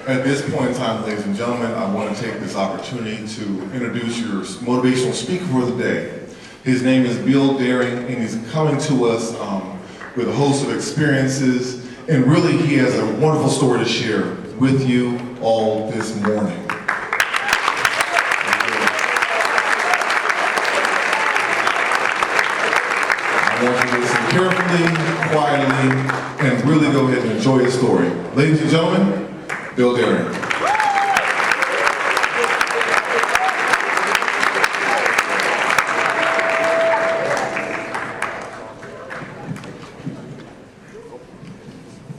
At this point in time, ladies and gentlemen, I want to take this opportunity to introduce your motivational speaker for the day. His name is Bill Daring, and he's coming to us with a host of experiences, and really he has a wonderful story to share with you all this morning. I want you to listen carefully, quietly, and really go ahead and enjoy his story. Ladies and gentlemen, Bill Daring.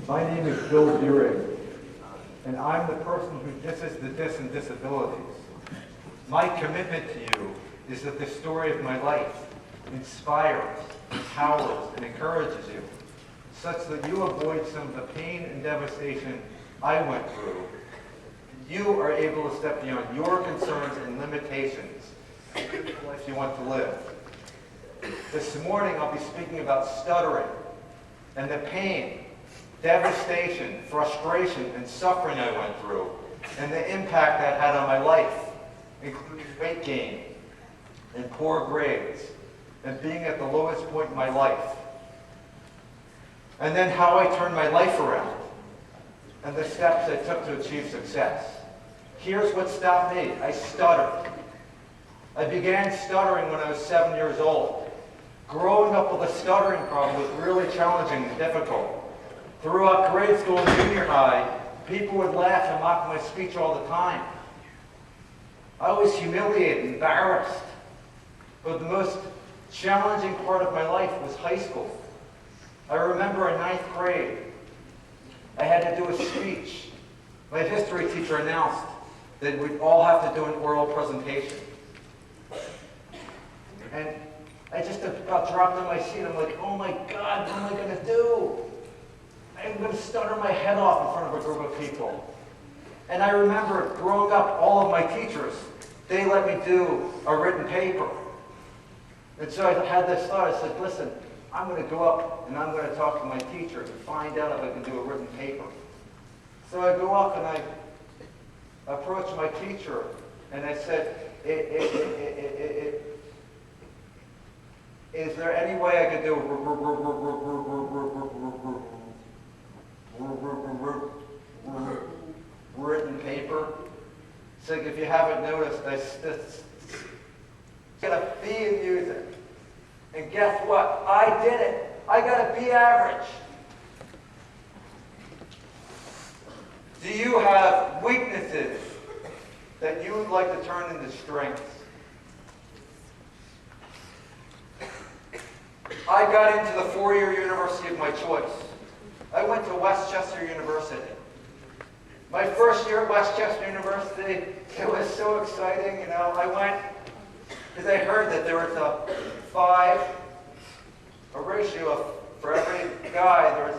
My name is Bill Stuttering, and I'm the person who disses the dis and disabilities. My commitment to you is that the story of my life inspires, empowers, and encourages you, such that you avoid some of the pain and devastation I went through. You are able to step beyond your concerns and limitations and live the life you want to live. This morning I'll be speaking about stuttering and the pain, devastation, frustration, and suffering I went through, and the impact that had on my life, including weight gain and poor grades, and being at the lowest point in my life. And then how I turned my life around, and the steps I took to achieve success. Here's what stopped me. I stuttered. I began stuttering when I was 7 years old. Growing up with a stuttering problem was really challenging and difficult. Throughout grade school and junior high, people would laugh and mock my speech all the time. I was humiliated, embarrassed. But the most challenging part of my life was high school. I remember in 9th grade, I had to do a speech. My history teacher announced that we'd all have to do an oral presentation. And I just about dropped on my seat. I'm like, oh my God, what am I going to do? I'm going to stutter my head off in front of a group of people. And I remember growing up, all of my teachers, they let me do a written paper. And so I had this thought. I said, listen, I'm going to go up and I'm going to talk to my teacher to find out if I can do a written paper. So I go up and I approach my teacher and I said, is there any way I could do written paper? So if you haven't noticed, I got a B in music. And guess what? I did it. I got a B average. Do you have weaknesses that you would like to turn into strengths? I got into the four-year university of my choice. I went to Westchester University. My first year at Westchester University, it was so exciting. You know, I went because I heard that there was a ratio of, for every guy, there was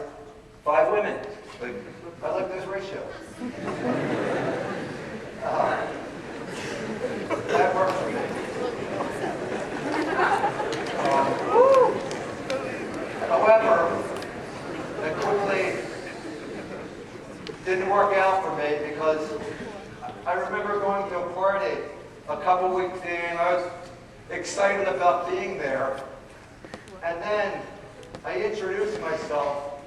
5 women. Like, I like those ratios. That worked for me. However, it quickly didn't work out for me because I remember going to a party a couple weeks in. I was excited about being there. And then I introduced myself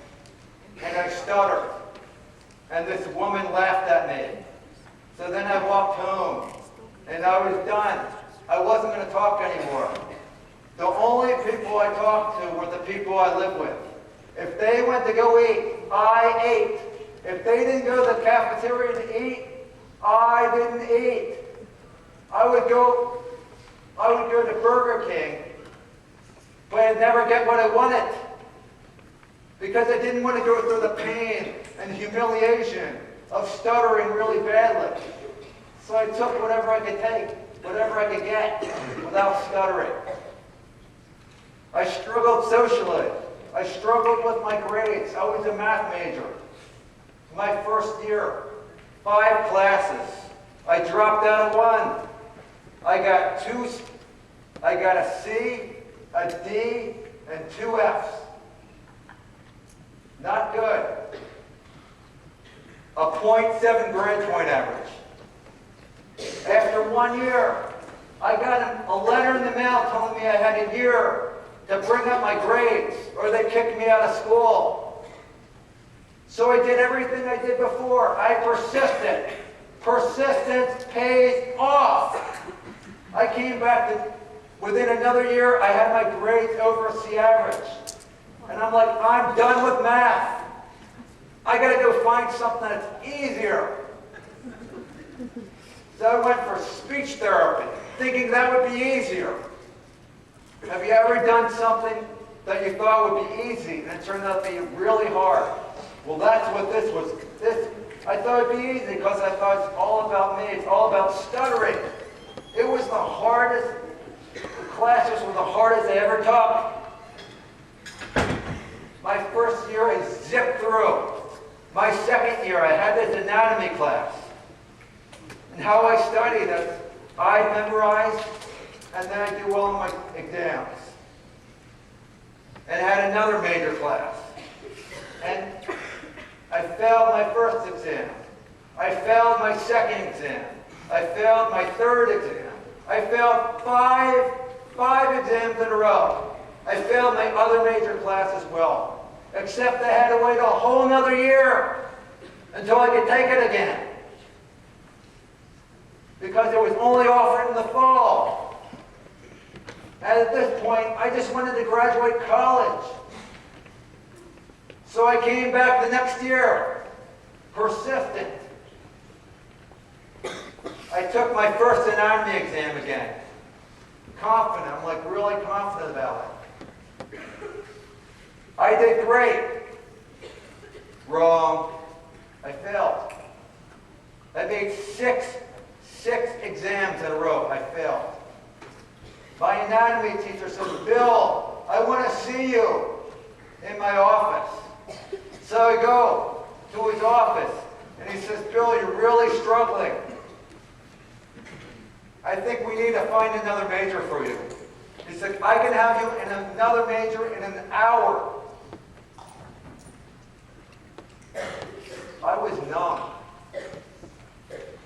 and I stuttered. And this woman laughed at me. So then I walked home and I was done. I wasn't going to talk anymore. The only people I talked to were the people I live with. If they went to go eat, I ate. If they didn't go to the cafeteria to eat, I didn't eat. I would go to Burger King, but I'd never get what I wanted because I didn't want to go through the pain and humiliation of stuttering really badly. So I took whatever I could take, whatever I could get without stuttering. I struggled socially. I struggled with my grades. I was a math major. My first year, 5 classes. I dropped out of 1. I got a C, a D, and 2 Fs. Not good. A .7 grade point average. After 1 year, I got a letter in the mail telling me I had a year to bring up my grades, or they kicked me out of school. So I did everything I did before. I persisted. Persistence pays off. I came back within another year, I had my grades over the average. And I'm like, I'm done with math. I gotta go find something that's easier. So I went for speech therapy, thinking that would be easier. Have you ever done something that you thought would be easy and it turned out to be really hard? Well, that's what this was. I thought it'd be easy because I thought it's all about me. It's all about stuttering. It was the hardest, the classes were the hardest I ever took. My first year I zipped through. My second year I had this anatomy class. And how I studied it, I memorized, and then I do well in my exams. And I had another major class. And I failed my first exam. I failed my second exam. I failed my third exam. I failed five exams in a row. I failed my other major class as well. Except I had to wait a whole another year until I could take it again. Because it was only offered in the fall. And at this point, I just wanted to graduate college. So I came back the next year, persistent. I took my first anatomy exam again. Confident, I'm like really confident about it. I did great. Wrong. I failed. I made six exams in a row. I failed. My anatomy teacher said, Bill, I want to see you in my office. So I go to his office, and he says, Bill, you're really struggling. I think we need to find another major for you. He said, I can have you in another major in an hour. I was numb.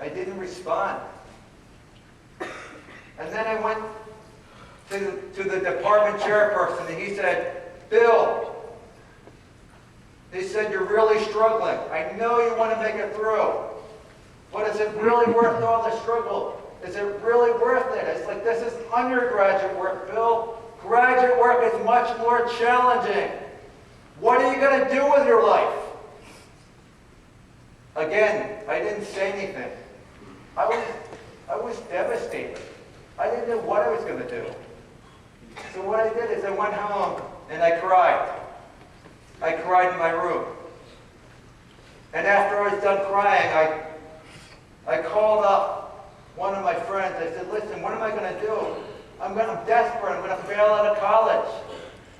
I didn't respond. And then I went to the department chairperson, and he said, Bill, they said you're really struggling. I know you want to make it through. But is it really worth all the struggle? Is it really worth it? It's like, this is undergraduate work, Bill. Graduate work is much more challenging. What are you going to do with your life? Again, I didn't say anything. I was devastated. I didn't know what I was going to do. So what I did is I went home and I cried. I cried in my room. And after I was done crying, I called up one of my friends. I said, listen, what am I going to do? I'm desperate. I'm going to fail out of college.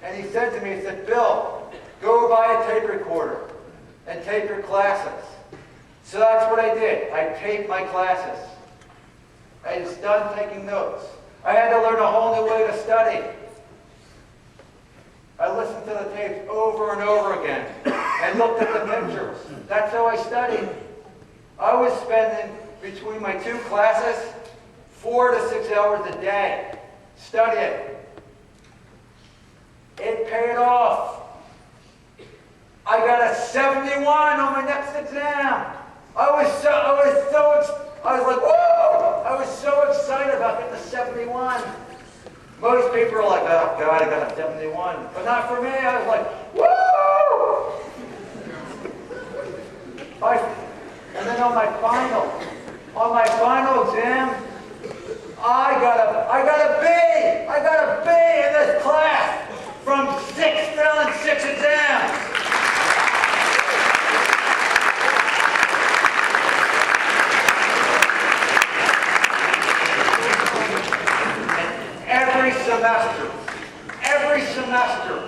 And he said to me, he said, Bill, go buy a tape recorder and tape your classes. So that's what I did. I taped my classes. I was done taking notes. I had to learn a whole new way to study. I listened to the tapes over and over again and looked at the pictures. That's how I studied. I was spending between my two classes 4 to 6 hours a day studying. It paid off. I got a 71 on my next exam. I was like, whoa! I was so excited about getting a 71. Most people are like, oh God, I got a 71. But not for me. I was like, woo! And then on my final exam, I got a B. I got a B in this class from failing 6 exams. Every semester,